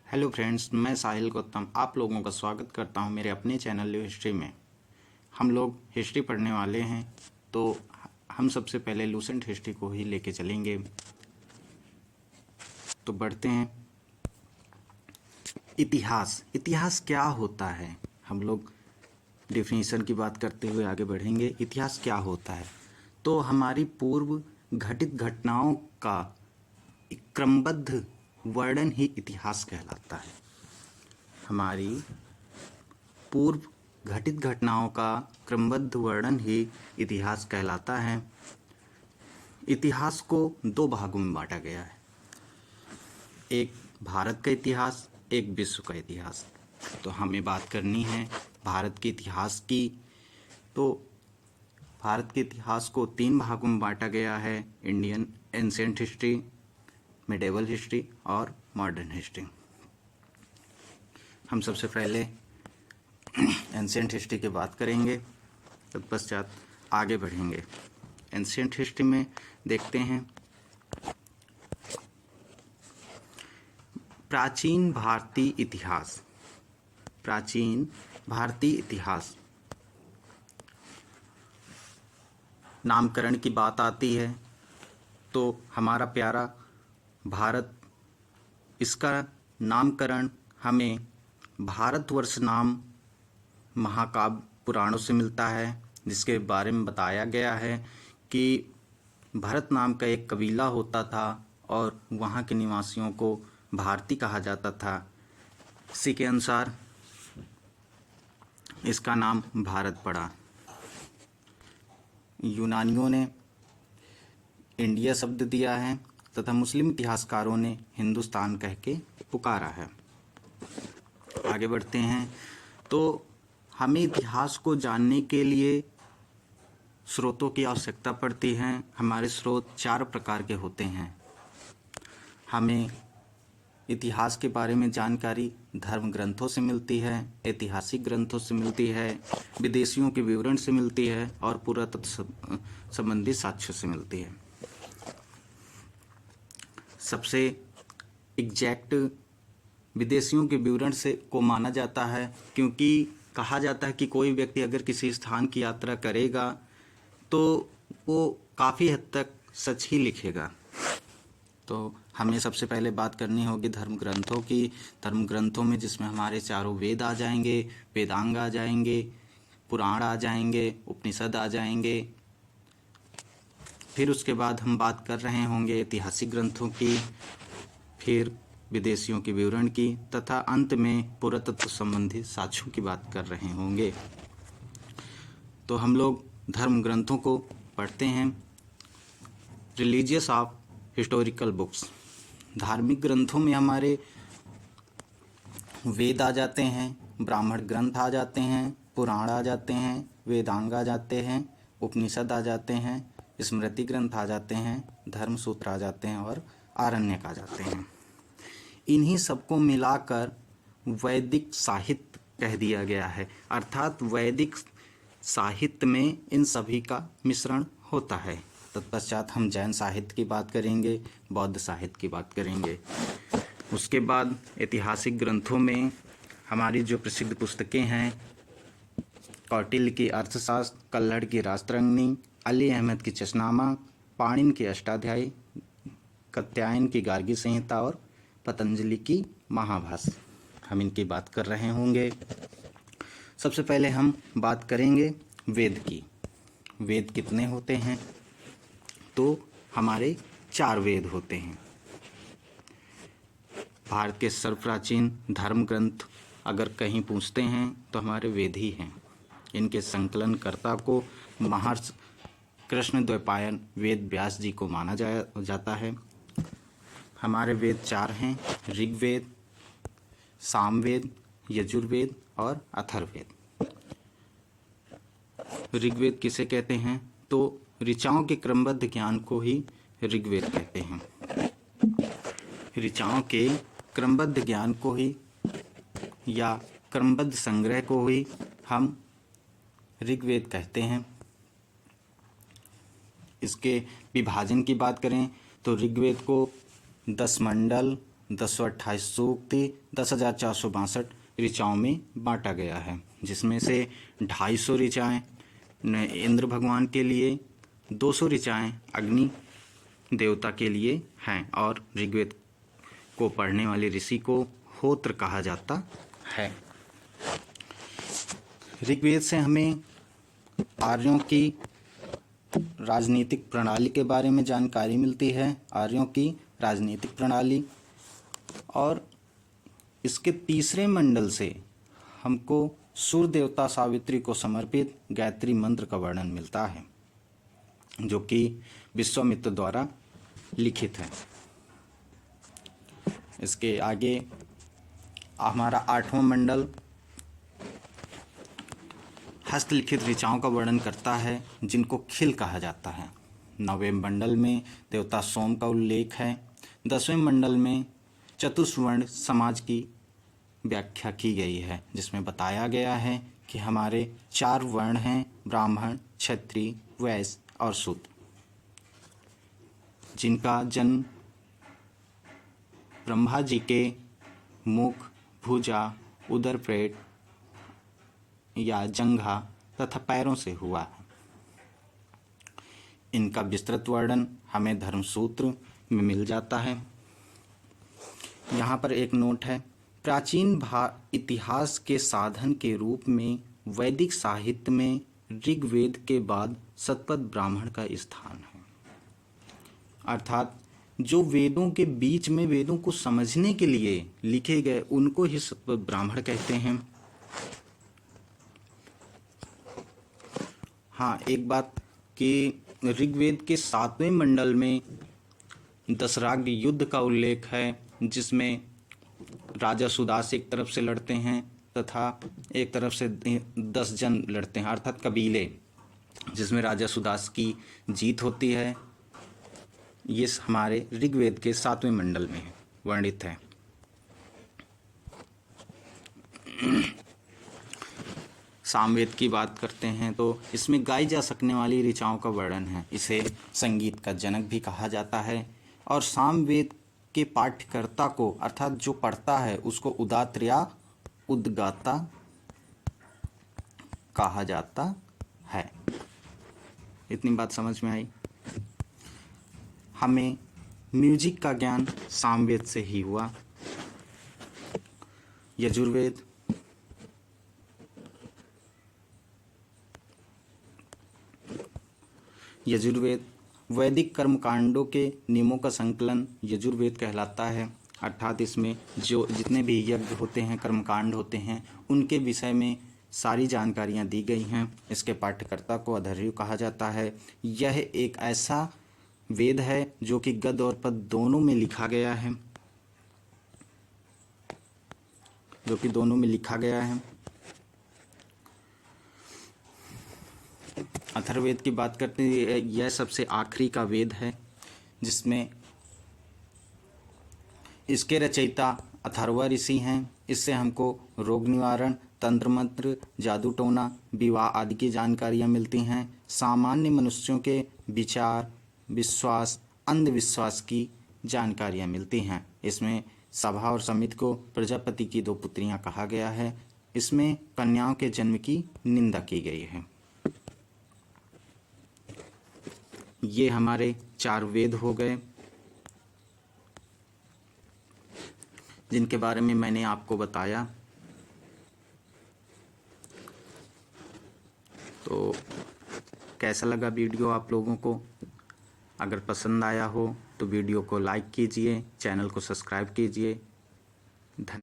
Hello friends, मैं साहिल गौतम आप लोगों का स्वागत करता हूं मेरे अपने चैनल लिव हिस्ट्री में। हम लोग हिस्ट्री पढ़ने वाले हैं, तो हम सबसे पहले लूसेंट हिस्ट्री को ही लेके चलेंगे। तो बढ़ते हैं। इतिहास इतिहास क्या होता है, हम लोग डिफिनीशन की बात करते हुए आगे बढ़ेंगे। इतिहास क्या होता है? तो हमारी पूर्व घटित घटनाओं का एक क्रमबद्ध वर्णन ही इतिहास कहलाता है। हमारी पूर्व घटित घटनाओं का क्रमबद्ध वर्णन ही इतिहास कहलाता है। इतिहास को दो भागों में बांटा गया है, एक भारत का इतिहास, एक विश्व का इतिहास। तो हमें बात करनी है भारत के इतिहास की। तो भारत के इतिहास को तीन भागों में बांटा गया है: Indian ancient history, medieval history और मॉडर्न हिस्ट्री। हम सबसे पहले एंशिएंट हिस्ट्री की बात करेंगे, तत्पश्चात आगे बढ़ेंगे। एंशिएंट हिस्ट्री में देखते हैं प्राचीन भारतीय इतिहास। प्राचीन भारतीय इतिहास नामकरण की बात आती है तो हमारा प्यारा भारत, इसका नामकरण हमें भारतवर्ष नाम महाकाव्य पुराणों से मिलता है, जिसके बारे में बताया गया है कि भरत नाम का एक कबीला होता था और वहाँ के निवासियों को भारती कहा जाता था। इसी के अनुसार इसका नाम भारत पड़ा। यूनानियों ने इंडिया शब्द दिया है तथा मुस्लिम इतिहासकारों ने हिंदुस्तान कह के पुकारा है। आगे बढ़ते हैं। तो हमें इतिहास को जानने के लिए स्रोतों की आवश्यकता पड़ती है। हमारे स्रोत चार प्रकार के होते हैं। हमें इतिहास के बारे में जानकारी धर्म ग्रंथों से मिलती है, ऐतिहासिक ग्रंथों से मिलती है, विदेशियों के विवरण से मिलती है और पुरातत्व संबंधी साक्ष्य से मिलती है। सबसे एग्जैक्ट विदेशियों के विवरण से को माना जाता है, क्योंकि कहा जाता है कि कोई व्यक्ति अगर किसी स्थान की यात्रा करेगा तो वो काफ़ी हद तक सच ही लिखेगा। तो हमें सबसे पहले बात करनी होगी धर्म ग्रंथों की। धर्म ग्रंथों में जिसमें हमारे चारों वेद आ जाएंगे, वेदांग आ जाएंगे, पुराण आ जाएंगे, उपनिषद आ जाएंगे। फिर उसके बाद हम बात कर रहे होंगे ऐतिहासिक ग्रंथों की, फिर विदेशियों के विवरण की, तथा अंत में पुरातत्व संबंधी साक्ष्यों की बात कर रहे होंगे। तो हम लोग धर्म ग्रंथों को पढ़ते हैं। रिलीजियस ऑफ हिस्टोरिकल बुक्स, धार्मिक ग्रंथों में हमारे वेद आ जाते हैं, ब्राह्मण ग्रंथ आ जाते हैं, पुराण आ जाते हैं, वेदांग आ जाते हैं, उपनिषद आ जाते हैं, स्मृति ग्रंथ आ जाते हैं, धर्म सूत्र आ जाते हैं और आरण्यक आ जाते हैं। इन्हीं सबको मिलाकर वैदिक साहित्य कह दिया गया है, अर्थात वैदिक साहित्य में इन सभी का मिश्रण होता है। तत्पश्चात हम जैन साहित्य की बात करेंगे, बौद्ध साहित्य की बात करेंगे। उसके बाद ऐतिहासिक ग्रंथों में हमारी जो प्रसिद्ध पुस्तकें हैं, कौटिल्य की अर्थशास्त्र, कल्हड़ की राजतरंगिणी, अली अहमद की चशनामा, पाणिनि की अष्टाध्यायी, कात्यायन की गार्गी संहिता और पतंजलि की महाभाष्य, हम इनकी बात कर रहे होंगे। सबसे पहले हम बात करेंगे वेद की। वेद कितने होते हैं? तो हमारे 4 वेद होते हैं। भारत के सर्वप्राचीन धर्म ग्रंथ अगर कहीं पूछते हैं तो हमारे वेद ही हैं। इनके संकलनकर्ता को महर्षि कृष्णद्वैपायन वेद व्यास जी को माना जाता है। हमारे वेद 4 हैं: ऋग्वेद, सामवेद, यजुर्वेद और अथर्ववेद। ऋग्वेद किसे कहते हैं? तो ऋचाओं के क्रमबद्ध ज्ञान को ही ऋग्वेद कहते हैं। ऋचाओं के क्रमबद्ध ज्ञान को ही या क्रमबद्ध संग्रह को ही हम ऋग्वेद कहते हैं। इसके विभाजन की बात करें तो ऋग्वेद को 10 मंडल, 1028 सूक्ति 10,462 ऋचाओं में बांटा गया है, जिसमें से 250 ऋचाएँ इंद्र भगवान के लिए, 200 ऋचाएँ अग्नि देवता के लिए हैं और ऋग्वेद को पढ़ने वाले ऋषि को होत्र कहा जाता है। ऋग्वेद से हमें आर्यों की राजनीतिक प्रणाली के बारे में जानकारी मिलती है, आर्यों की राजनीतिक प्रणाली, और इसके तीसरे मंडल से हमको सूर्य देवता सावित्री को समर्पित गायत्री मंत्र का वर्णन मिलता है, जो कि विश्वामित्र द्वारा लिखित है। इसके आगे हमारा 8वां मंडल हस्तलिखित ऋचाओं का वर्णन करता है, जिनको खिल कहा जाता है। 9वें मंडल में देवता सोम का उल्लेख है। 10वें मंडल में चतुष्वर्ण समाज की व्याख्या की गई है, जिसमें बताया गया है कि हमारे 4 वर्ण हैं, ब्राह्मण, क्षत्रिय, वैश्य और शूद्र, जिनका जन्म ब्रह्मा जी के मुख, भुजा, उदर, पेट या जंघा तथा पैरों से हुआ है। इनका विस्तृत वर्णन हमें धर्मसूत्र में मिल जाता है। यहाँ पर एक नोट है, प्राचीन इतिहास के साधन के रूप में वैदिक साहित्य में ऋग्वेद के बाद शतपथ ब्राह्मण का स्थान है। अर्थात जो वेदों के बीच में वेदों को समझने के लिए लिखे गए उनको ही शतपथ ब्राह्मण कहते हैं। हाँ, एक बात कि ऋग्वेद के 7वें मंडल में दशराग युद्ध का उल्लेख है, जिसमें राजा सुदास एक तरफ से लड़ते हैं तथा एक तरफ से 10 जन लड़ते हैं, अर्थात कबीले, जिसमें राजा सुदास की जीत होती है। ये हमारे ऋग्वेद के 7वें मंडल में वर्णित है। सामवेद की बात करते हैं तो इसमें गाई जा सकने वाली ऋचाओं का वर्णन है। इसे संगीत का जनक भी कहा जाता है और सामवेद के पाठ्यकर्ता को, अर्थात जो पढ़ता है, उसको उदात्त या उद्गाता कहा जाता है। इतनी बात समझ में आई। हमें म्यूजिक का ज्ञान सामवेद से ही हुआ। यजुर्वेद, यजुर्वेद वैदिक कर्मकांडों के नियमों का संकलन यजुर्वेद कहलाता है। अर्थात इसमें जो जितने भी यज्ञ होते हैं, कर्मकांड होते हैं, उनके विषय में सारी जानकारियाँ दी गई हैं। इसके पाठ्यकर्ता को अधर्यु कहा जाता है। यह एक ऐसा वेद है जो कि गद्य और पद्य दोनों में लिखा गया है, अथर्ववेद की बात करते हैं, यह सबसे आखिरी का वेद है, जिसमें इसके रचयिता अथर्व ऋषि हैं। इससे हमको रोग निवारण, तंत्र मंत्र, जादू टोना, विवाह आदि की जानकारियाँ मिलती हैं। सामान्य मनुष्यों के विचार, विश्वास, अंधविश्वास की जानकारियाँ मिलती हैं। इसमें सभा और समिति को प्रजापति की 2 पुत्रियाँ कहा गया है। इसमें कन्याओं के जन्म की निंदा की गई है। ये हमारे 4 वेद हो गए, जिनके बारे में मैंने आपको बताया। तो कैसा लगा वीडियो आप लोगों को? अगर पसंद आया हो तो वीडियो को लाइक कीजिए, चैनल को सब्सक्राइब कीजिए